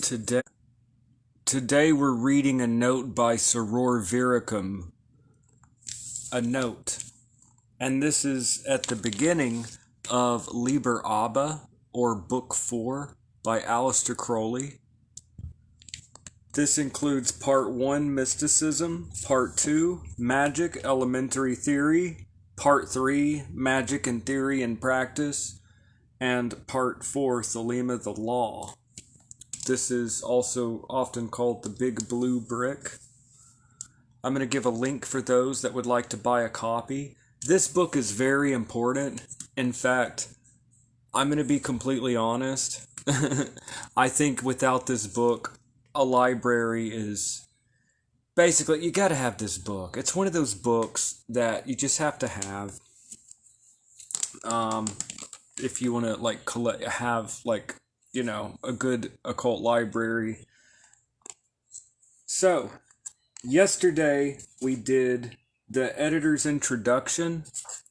Today, today we're reading a note by Soror Virakam, a note, and this is at the beginning of Liber, or Book 4 by Aleister Crowley. This includes Part 1, Mysticism, Part 2, Magic, Elementary Theory, Part 3, Magic and Theory and Practice, and Part 4, Thelema the Law. This is also often called the Big Blue Brick. I'm going to give a link for those that would like to buy a copy. This book is very important. In fact, I'm going to be completely honest. I think without this book, a library is... Basically, you got to have this book. It's one of those books that you just have to have. If you want to have a good occult library. So, yesterday we did the editor's introduction,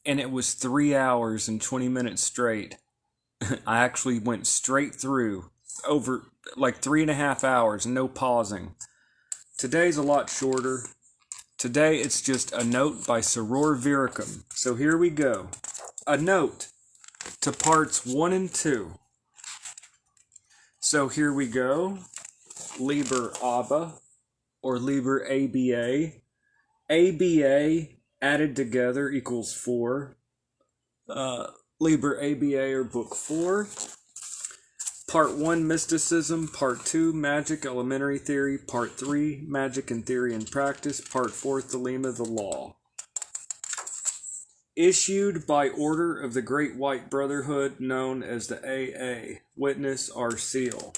and it was 3 hours and 20 minutes straight. I actually went straight through, over 3.5 hours, no pausing. Today's a lot shorter. Today it's just a note by Soror Virakam. So here we go. A note to parts 1 and 2. So here we go. Liber or Liber ABA. ABA added together equals 4. Liber ABA or Book 4. Part 1, Mysticism. Part 2, Magic, Elementary Theory. Part 3, Magic and Theory and Practice. Part 4, Thelema the Law. Issued by order of the Great White Brotherhood, known as the AA. Witness our seal.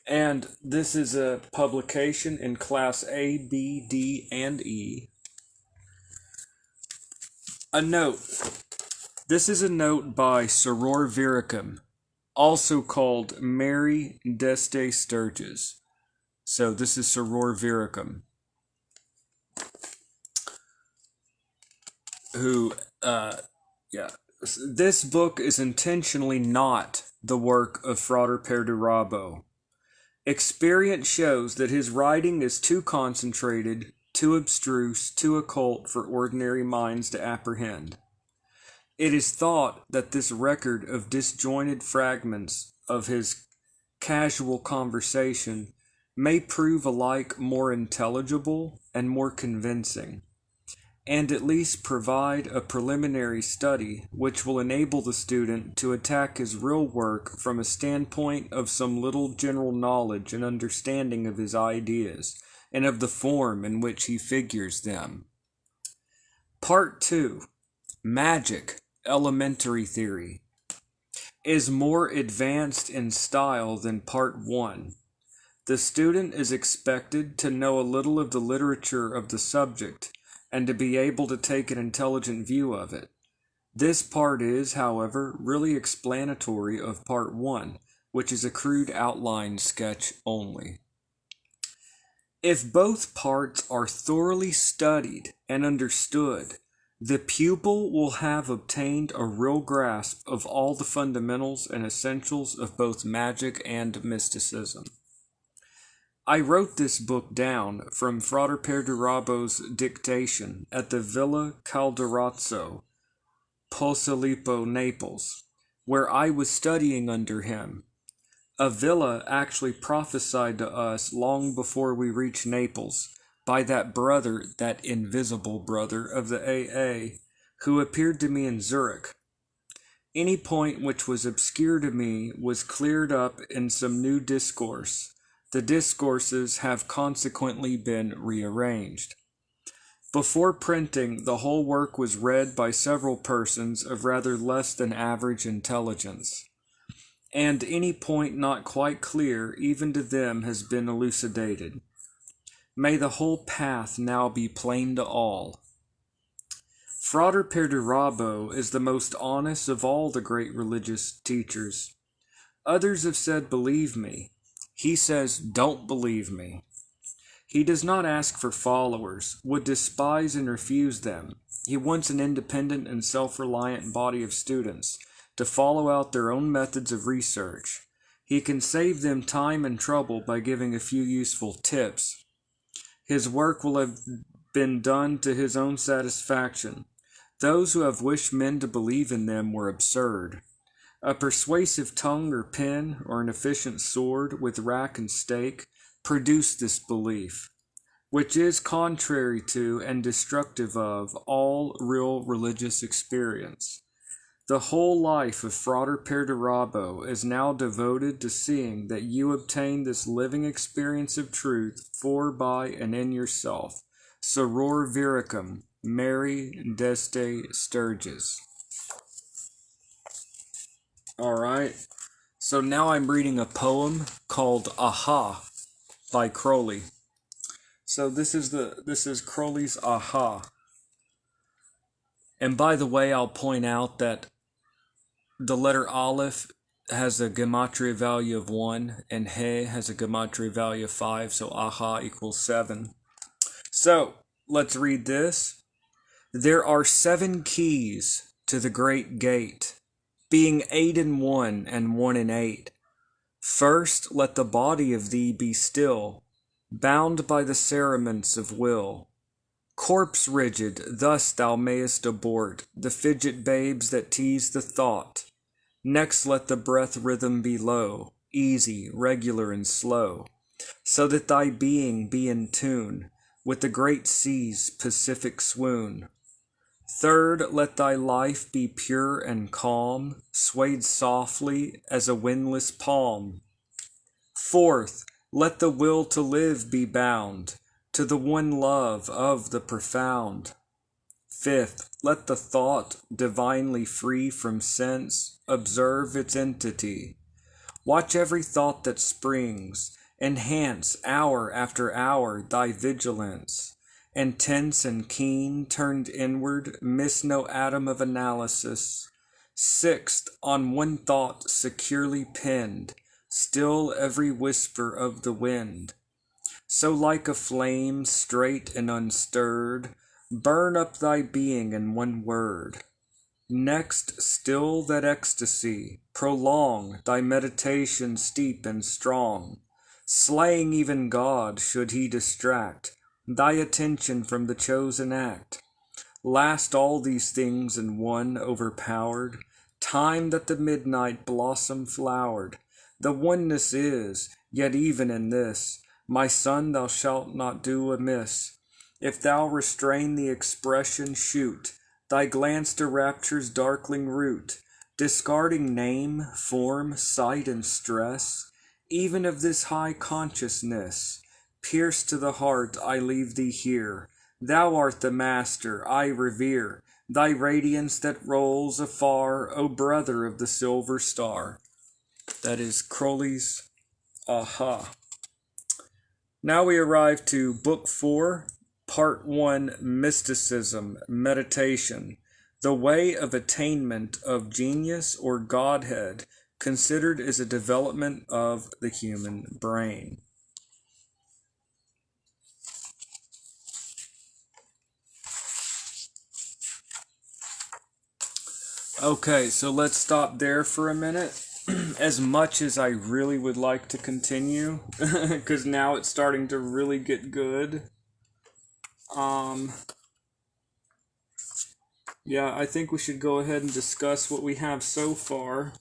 And this is a publication in Class A, B, D, and E. A note. This is a note by Soror Virakam, also called Mary d'Este Sturges. So this is Soror Virakam, who, This book is intentionally not the work of Frater Perdurabo. Experience shows that his writing is too concentrated, too abstruse, too occult for ordinary minds to apprehend. It is thought that this record of disjointed fragments of his casual conversation may prove alike more intelligible and more convincing, and at least provide a preliminary study which will enable the student to attack his real work from a standpoint of some little general knowledge and understanding of his ideas, and of the form in which he figures them. Part 2, Magic, Elementary Theory, is more advanced in style than Part 1. The student is expected to know a little of the literature of the subject, and to be able to take an intelligent view of it. This part is, however, really explanatory of Part 1, which is a crude outline sketch only. If both parts are thoroughly studied and understood, the pupil will have obtained a real grasp of all the fundamentals and essentials of both magic and mysticism. I wrote this book down from Frater Perdurabo's dictation at the Villa Calderazzo, Posillipo, Naples, where I was studying under him. A villa actually prophesied to us long before we reached Naples by that invisible brother of the AA, who appeared to me in Zurich. Any point which was obscure to me was cleared up in some new discourse. The discourses have consequently been rearranged. Before printing, the whole work was read by several persons of rather less than average intelligence, and any point not quite clear even to them has been elucidated. May the whole path now be plain to all. Frater Perdurabo is the most honest of all the great religious teachers. Others have said, believe me. He says, don't believe me. He does not ask for followers, would despise and refuse them. He wants an independent and self-reliant body of students, to follow out their own methods of research. He can save them time and trouble by giving a few useful tips. His work will have been done to his own satisfaction. Those who have wished men to believe in them were absurd. A persuasive tongue or pen, or an efficient sword with rack and stake, produce this belief, which is contrary to and destructive of all real religious experience. The whole life of Frater Perdurabo is now devoted to seeing that you obtain this living experience of truth for, by, and in yourself. Soror Virakam, Mary Deste Sturgis. Alright, so now I'm reading a poem called Aha by Crowley. So this is Crowley's Aha. And by the way, I'll point out that the letter Aleph has a gematria value of 1, and He has a gematria value of 5, so Aha equals 7. So, let's read this. There are 7 keys to the great gate, being 8 in 1 and 1 in 8. First, let the body of thee be still, bound by the cerements of will. Corpse rigid, thus thou mayest abort the fidget babes that tease the thought. Next let the breath rhythm be low, easy, regular, and slow, so that thy being be in tune with the great sea's pacific swoon. Third, let thy life be pure and calm, swayed softly as a windless palm. Fourth, let the will to live be bound to the one love of the profound. Fifth, let the thought, divinely free from sense, observe its entity. Watch every thought that springs, enhance hour after hour thy vigilance, and tense and keen, turned inward, miss no atom of analysis. Sixth, on one thought securely pinned, still every whisper of the wind. So like a flame, straight and unstirred, burn up thy being in one word. Next, still that ecstasy, prolong thy meditation steep and strong, slaying even God should he distract thy attention from the chosen act. Last all these things in one overpowered, time that the midnight blossom flowered. The oneness is, yet even in this, my son, thou shalt not do amiss. If thou restrain the expression, shoot thy glance to rapture's darkling root, discarding name, form, sight, and stress, even of this high consciousness. Pierced to the heart, I leave thee here. Thou art the master, I revere thy radiance that rolls afar, O brother of the silver star. That is Crowley's Aha. Now we arrive to Book 4, Part 1, Mysticism, Meditation, the way of attainment of genius or Godhead, considered as a development of the human brain. Okay, so let's stop there for a minute. As much as I really would like to continue, because now it's starting to really get good. Yeah, I think we should go ahead and discuss what we have so far.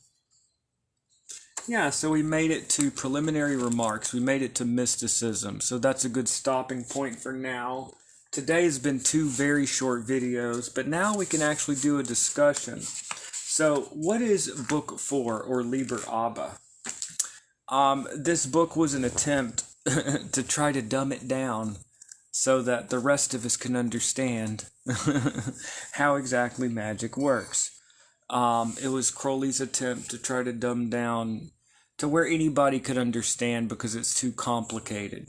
Yeah, so we made it to preliminary remarks. We made it to mysticism, so that's a good stopping point for now. Today has been 2 very short videos, but now we can actually do a discussion. So, what is Book 4, or Liber Abba? This book was an attempt to try to dumb it down so that the rest of us can understand how exactly magic works. It was Crowley's attempt to try to dumb down to where anybody could understand because it's too complicated.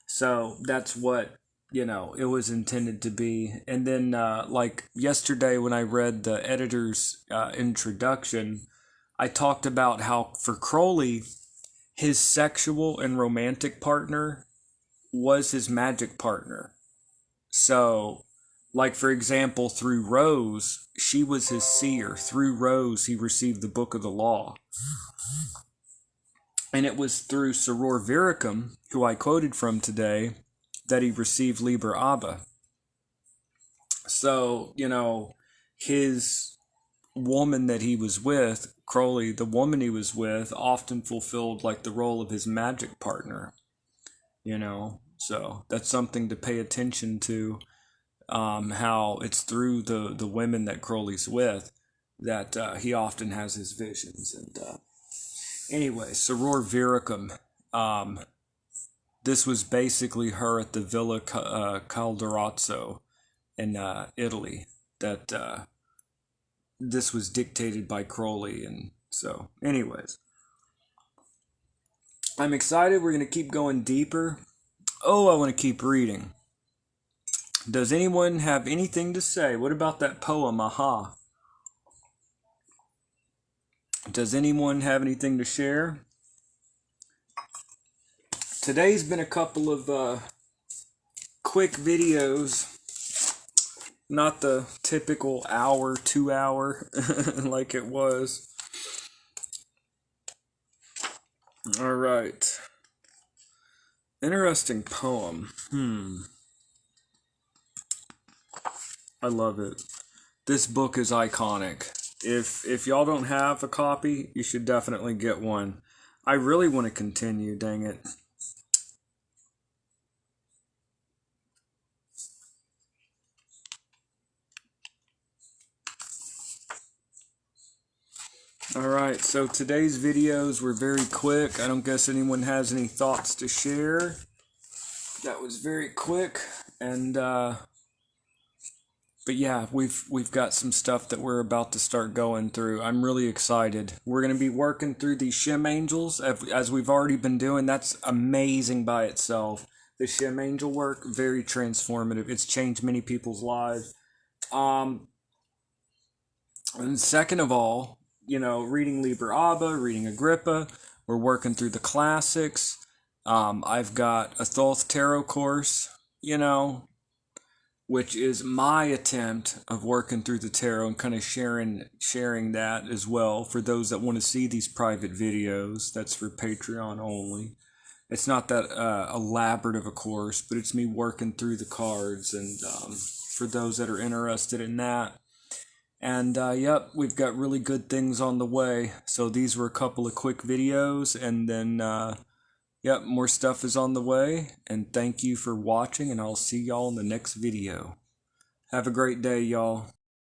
So, that's what it was intended to be. And then, like yesterday when I read the editor's introduction, I talked about how for Crowley, his sexual and romantic partner was his magic partner. So, Like, for example, through Rose, she was his seer. Through Rose, he received the book of the law. And it was through Soror Virakam, who I quoted from today, that he received Liber Abba. So, his woman that he was with, Crowley, the woman he was with, often fulfilled like the role of his magic partner, So that's something to pay attention to, how it's through the women that Crowley's with that he often has his visions. And anyway, Soror Virakam, this was basically her at the Villa Calderazzo in Italy, that this was dictated by Crowley. And so, anyways, I'm excited. We're going to keep going deeper. Oh, I want to keep reading. Does anyone have anything to say? What about that poem, Aha? Does anyone have anything to share? Today's been a couple of quick videos. Not the typical hour, 2 hour like it was. All right. Interesting poem. I love it. This book is iconic. If y'all don't have a copy, you should definitely get one. I really want to continue, dang it. Alright, so today's videos were very quick. I don't guess anyone has any thoughts to share. That was very quick. And but yeah, we've got some stuff that we're about to start going through. I'm really excited. We're going to be working through these Shem Angels, as we've already been doing. That's amazing by itself. The Shem Angel work, very transformative. It's changed many people's lives. And second of all, reading Liber Abba, reading Agrippa. We're working through the classics. I've got a Thoth Tarot course, which is my attempt of working through the tarot and kind of sharing that as well for those that want to see these private videos. That's for Patreon only. It's not that elaborate of a course, but it's me working through the cards, and for those that are interested in that. And yep, we've got really good things on the way. So these were a couple of quick videos, and then yep, more stuff is on the way. And thank you for watching, and I'll see y'all in the next video. Have a great day, y'all.